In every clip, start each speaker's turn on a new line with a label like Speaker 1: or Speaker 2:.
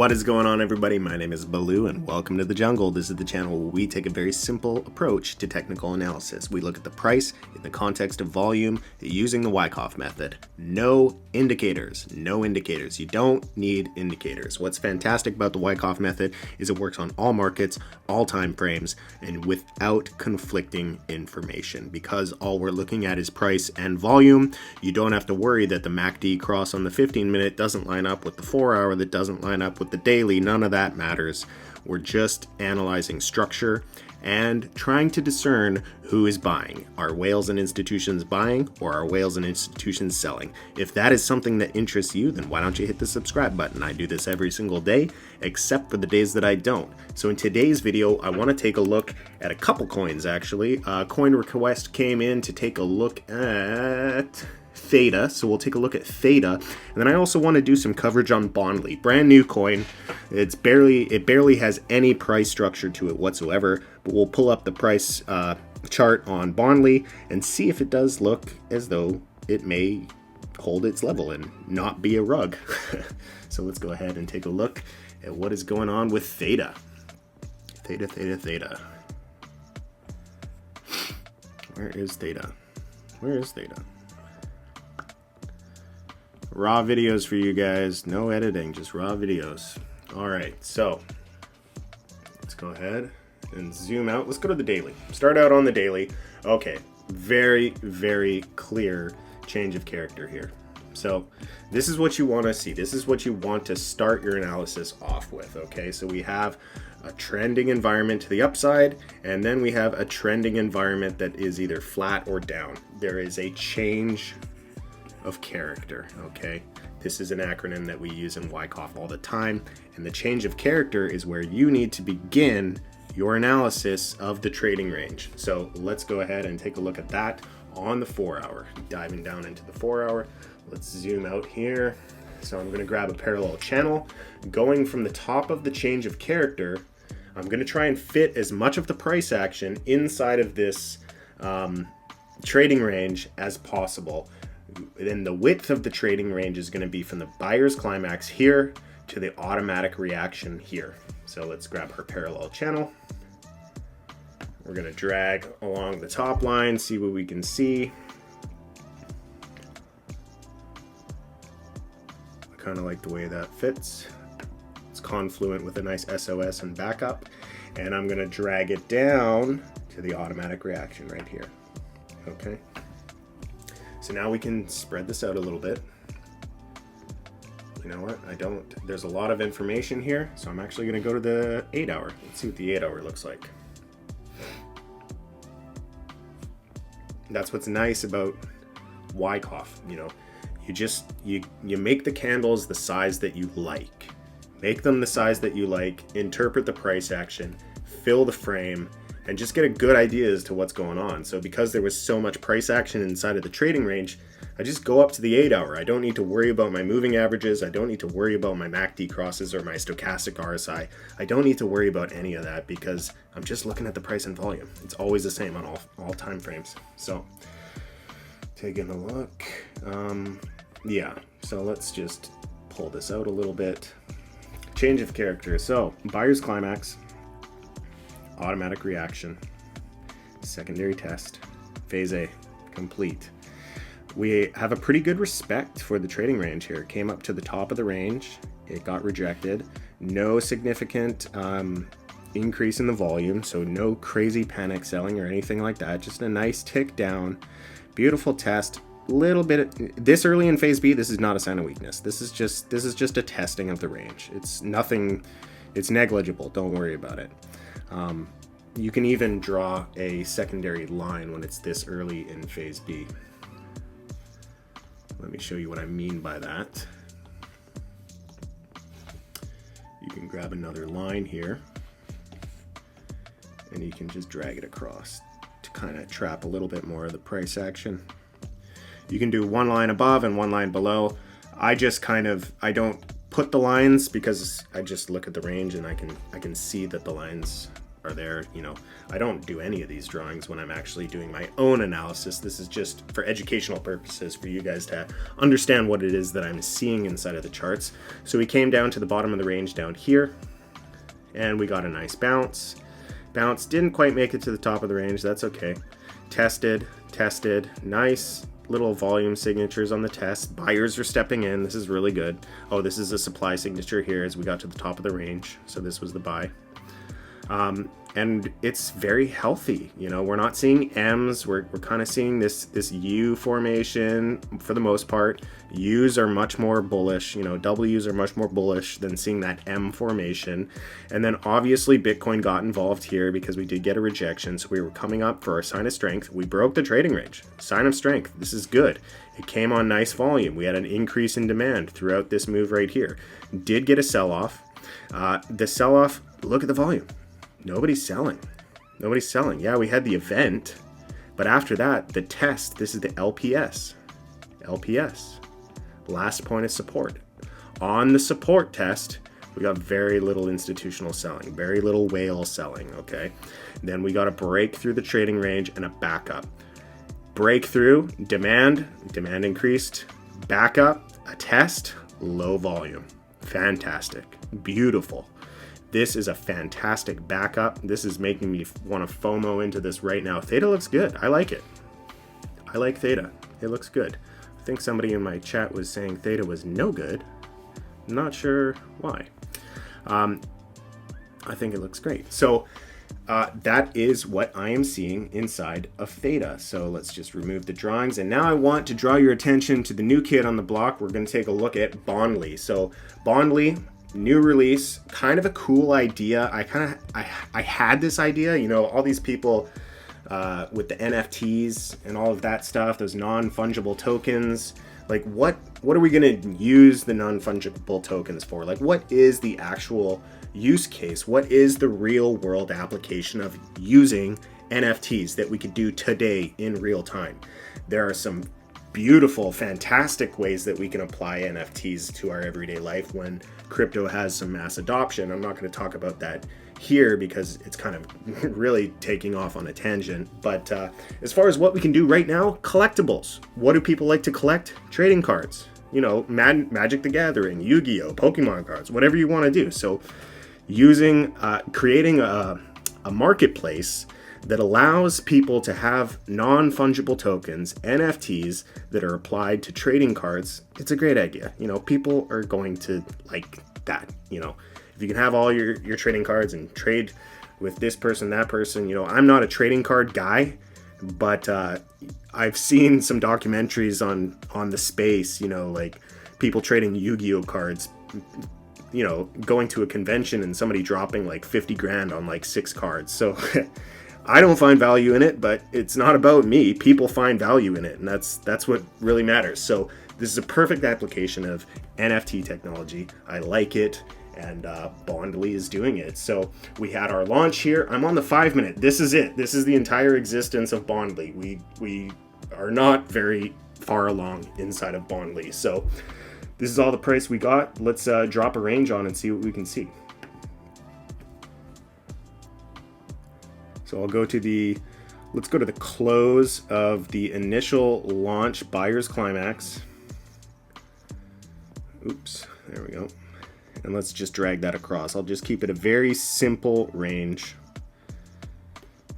Speaker 1: What is going on, everybody? My name is Baloo and welcome to the jungle. This is the channel where we take a very simple approach to technical analysis. We look at the price in the context of volume using the Wyckoff method. No indicators. No indicators. You don't need indicators. What's fantastic about the Wyckoff method is it works on all markets, all time frames, and without conflicting information. Because all we're looking at is price and volume, you don't have to worry that the MACD cross on the 15-minute doesn't line up with the 4-hour, that doesn't line up with the daily. None of that matters. We're just analyzing structure and trying to discern who is buying. Are whales and institutions buying, or are whales and institutions selling? If that is something that interests you, then why don't you hit the subscribe button? I do this every single day, except for the days that I don't. So in today's video, I want to take a look at a couple coins, actually. Coin request came in to take a look at THETA, so we'll take a look at THETA, and then I also want to do some coverage on Bondly, brand new coin. It barely has any price structure to it whatsoever, but we'll pull up the price chart on Bondly and see if it does look as though it may hold its level and not be a rug. So let's go ahead and take a look at what is going on with THETA. THETA. Where is THETA? Where is THETA? Raw videos for you guys, no editing, just raw videos. All right, so let's go ahead and zoom out. Let's go to the daily. Start out on the daily. Okay, very clear change of character here. So this is what you want to see. This is what you want to start your analysis off with. Okay, so we have a trending environment to the upside, and then we have a trending environment that is either flat or down. There is a change of character. Okay, this is an acronym that we use in Wyckoff all the time, and the change of character is where you need to begin your analysis of the trading range. So let's go ahead and take a look at that on the 4-hour. Diving down into the 4-hour, let's zoom out here. So I'm going to grab a parallel channel. Going from the top of the change of character, I'm going to try and fit as much of the price action inside of this trading range as possible. Then the width of the trading range is going to be from the buyer's climax here to the automatic reaction here. So let's grab our parallel channel. We're going to drag along the top line, see what we can see. I kind of like the way that fits. It's confluent with a nice SOS and backup. And I'm going to drag it down to the automatic reaction right here. Okay. So now we can spread this out a little bit. You know what? There's a lot of information here, so I'm actually going to go to the 8-hour. Let's see what the 8-hour looks like. That's what's nice about Wyckoff. You know, you make the candles the size that you like. Make them the size that you like, interpret the price action, fill the frame, and just get a good idea as to what's going on. So because there was so much price action inside of the trading range, I just go up to the 8-hour. I don't need to worry about my moving averages. I don't need to worry about my MACD crosses or my stochastic RSI. I don't need to worry about any of that because I'm just looking at the price and volume. It's always the same on all time frames. So taking a look. Yeah, so let's just pull this out a little bit. Change of character. So buyer's climax, automatic reaction, secondary test, phase A, complete. We have a pretty good respect for the trading range here. It came up to the top of the range, it got rejected. No significant increase in the volume, so no crazy panic selling or anything like that. Just a nice tick down, beautiful test. Little bit this early in phase B, this is not a sign of weakness. This is just a testing of the range. It's nothing, it's negligible. Don't worry about it. You can even draw a secondary line when it's this early in phase B. Let me show you what I mean by that. You can grab another line here and you can just drag it across to kind of trap a little bit more of the price action. You can do one line above and one line below. I don't put the lines because I just look at the range and I can see that the lines are there. You know, I don't do any of these drawings when I'm actually doing my own analysis. This is just for educational purposes for you guys to understand what it is that I'm seeing inside of the charts. So we came down to the bottom of the range down here, and we got a nice bounce. Bounce, didn't quite make it to the top of the range. That's okay. Tested, nice little volume signatures on the test. Buyers are stepping in. This is really good. Oh, this is a supply signature here as we got to the top of the range. So this was the buy. And it's very healthy. You know, we're not seeing M's. We're kind of seeing this U formation for the most part. U's are much more bullish. You know, W's are much more bullish than seeing that M formation. And then obviously Bitcoin got involved here because we did get a rejection. So we were coming up for our sign of strength. We broke the trading range. Sign of strength. This is good. It came on nice volume. We had an increase in demand throughout this move right here. Did get a sell-off. The sell-off, look at the volume. Nobody's selling. Nobody's selling. Yeah, we had the event, but after that, the test, this is the LPS. LPS, last point of support. On the support test, we got very little institutional selling, very little whale selling, okay? Then we got a break through the trading range and a backup. Breakthrough, demand increased, backup, a test, low volume. Fantastic, beautiful. This is a fantastic backup. This is making me want to FOMO into this right now. Theta looks good. I like it. I like Theta. It looks good. I think somebody in my chat was saying Theta was no good. Not sure why. I think it looks great. So that is what I am seeing inside of Theta. So let's just remove the drawings. And now I want to draw your attention to the new kid on the block. We're going to take a look at Bondly. So Bondly, new release, kind of a cool idea. I had this idea, you know, all these people with the NFTs and all of that stuff, those non-fungible tokens. Like what are we going to use the non-fungible tokens for? Like what is the actual use case? What is the real world application of using NFTs that we could do today in real time? There are some beautiful, fantastic ways that we can apply NFTs to our everyday life when crypto has some mass adoption. I'm not going to talk about that here because it's kind of really taking off on a tangent. But as far as what we can do right now, collectibles. What do people like to collect? Trading cards. You know, Magic the Gathering, Yu-Gi-Oh, Pokemon cards, whatever you want to do. So using, creating a marketplace that allows people to have non-fungible tokens, NFTs, that are applied to trading cards. It's a great idea. You know, people are going to like that. You know, if you can have all your trading cards and trade with this person, that person, you know, I'm not a trading card guy, but I've seen some documentaries on the space, you know, like people trading Yu-Gi-Oh cards, you know, going to a convention and somebody dropping like 50 grand on like 6 cards. So I don't find value in it, but it's not about me. People find value in it, and that's what really matters. So this is a perfect application of NFT technology. I like it, and Bondly is doing it. So we had our launch here. I'm on the 5-minute. This is it. This is the entire existence of Bondly. We are not very far along inside of Bondly. So this is all the price we got. Let's drop a range on and see what we can see. So I'll go to let's go to the close of the initial launch buyer's climax. Oops, there we go. And let's just drag that across. I'll just keep it a very simple range.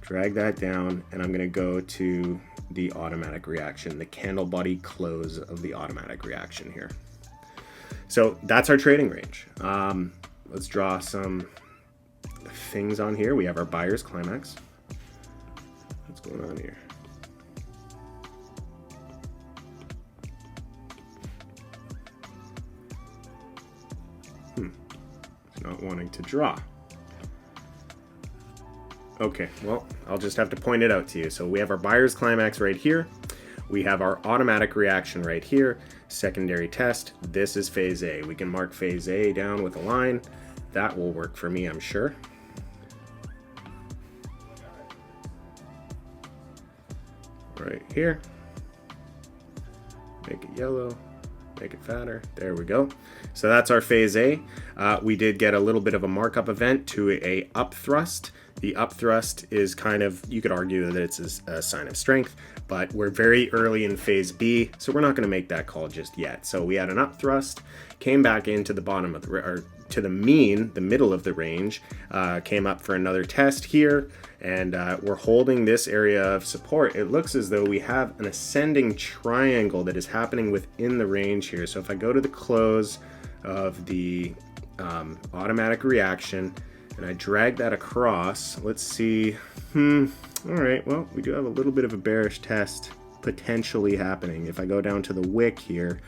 Speaker 1: Drag that down, and I'm gonna go to the automatic reaction, the candle body close of the automatic reaction here. So that's our trading range. Let's draw some things on here. We have our buyer's climax. What's going on here? It's not wanting to draw. Okay, well, I'll just have to point it out to you. So we have our buyer's climax right here. We have our automatic reaction right here. Secondary test. This is phase A. We can mark phase A down with a line. That will work for me, I'm sure. Right here. Make it yellow. make it fatter. There we go. So that's our phase A. We did get a little bit of a markup event to a up thrust. The up thrust is kind of, you could argue that it's a sign of strength, but we're very early in phase B, so we're not going to make that call just yet. So we had an up thrust, came back into the bottom of the, or to the mean, the middle of the range, came up for another test here, and we're holding this area of support. It looks as though we have an ascending triangle that is happening within the range here. So if I go to the close of the automatic reaction, and I drag that across, let's see, all right, well, we do have a little bit of a bearish test potentially happening. If I go down to the wick here,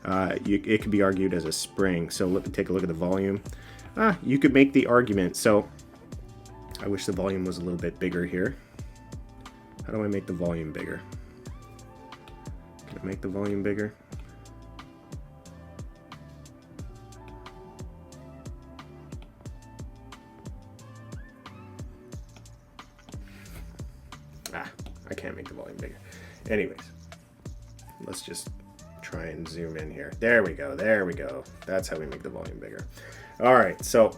Speaker 1: it could be argued as a spring. So let me take a look at the volume. You could make the argument. So I wish the volume was a little bit bigger here. How do I make the volume bigger? Can I make the volume bigger? I can't make the volume bigger. Anyways, let's just try and zoom in here. There we go. There we go. That's how we make the volume bigger. All right. So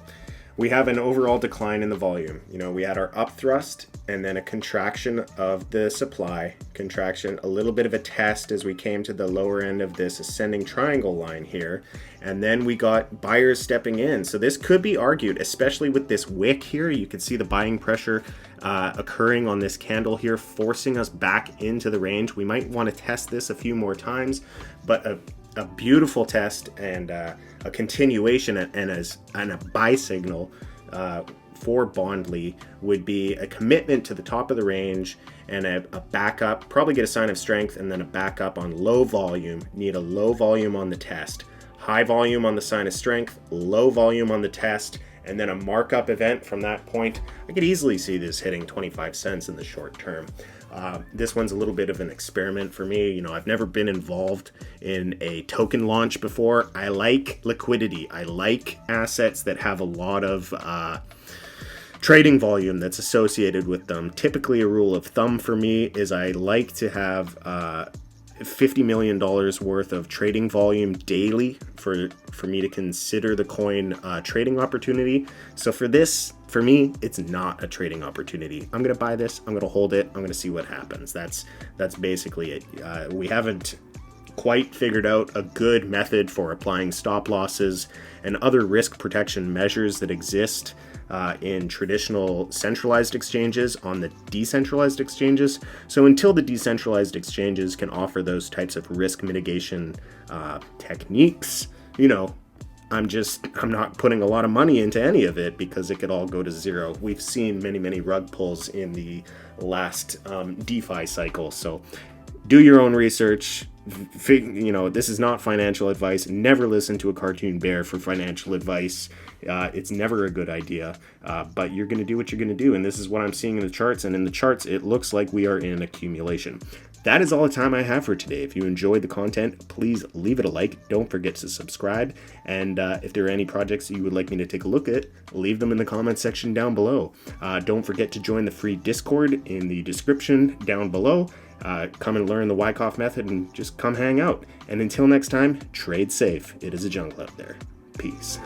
Speaker 1: we have an overall decline in the volume. You know, we had our up thrust and then a contraction of the supply, contraction, a little bit of a test as we came to the lower end of this ascending triangle line here. And then we got buyers stepping in. So this could be argued, especially with this wick here. You can see the buying pressure occurring on this candle here, forcing us back into the range. We might want to test this a few more times, but a beautiful test and a continuation and a buy signal for Bondly would be a commitment to the top of the range and a backup, probably get a sign of strength and then a backup on low volume. Need a low volume on the test, high volume on the sign of strength, low volume on the test, and then a markup event from that point. I could easily see this hitting 25 cents in the short term. This one's a little bit of an experiment for me. You know, I've never been involved in a token launch before. I like liquidity. I like assets that have a lot of trading volume that's associated with them. Typically, a rule of thumb for me is I like to have $50 million worth of trading volume daily for me to consider the coin trading opportunity. So for this, for me, it's not a trading opportunity. I'm going to buy this. I'm going to hold it. I'm going to see what happens. That's basically it. We haven't quite figured out a good method for applying stop losses and other risk protection measures that exist in traditional centralized exchanges on the decentralized exchanges. So until the decentralized exchanges can offer those types of risk mitigation techniques, you know, I'm not putting a lot of money into any of it because it could all go to zero. We've seen many rug pulls in the last DeFi cycle. So do your own research. You know, this is not financial advice. Never listen to a cartoon bear for financial advice. It's never a good idea, but you're going to do what you're going to do. And this is what I'm seeing in the charts. And in the charts, it looks like we are in accumulation. That is all the time I have for today. If you enjoyed the content, please leave it a like. Don't forget to subscribe. And if there are any projects you would like me to take a look at, leave them in the comment section down below. Don't forget to join the free Discord in the description down below. Come and learn the Wyckoff method and just come hang out. And until next time, trade safe. It is a jungle out there. Peace.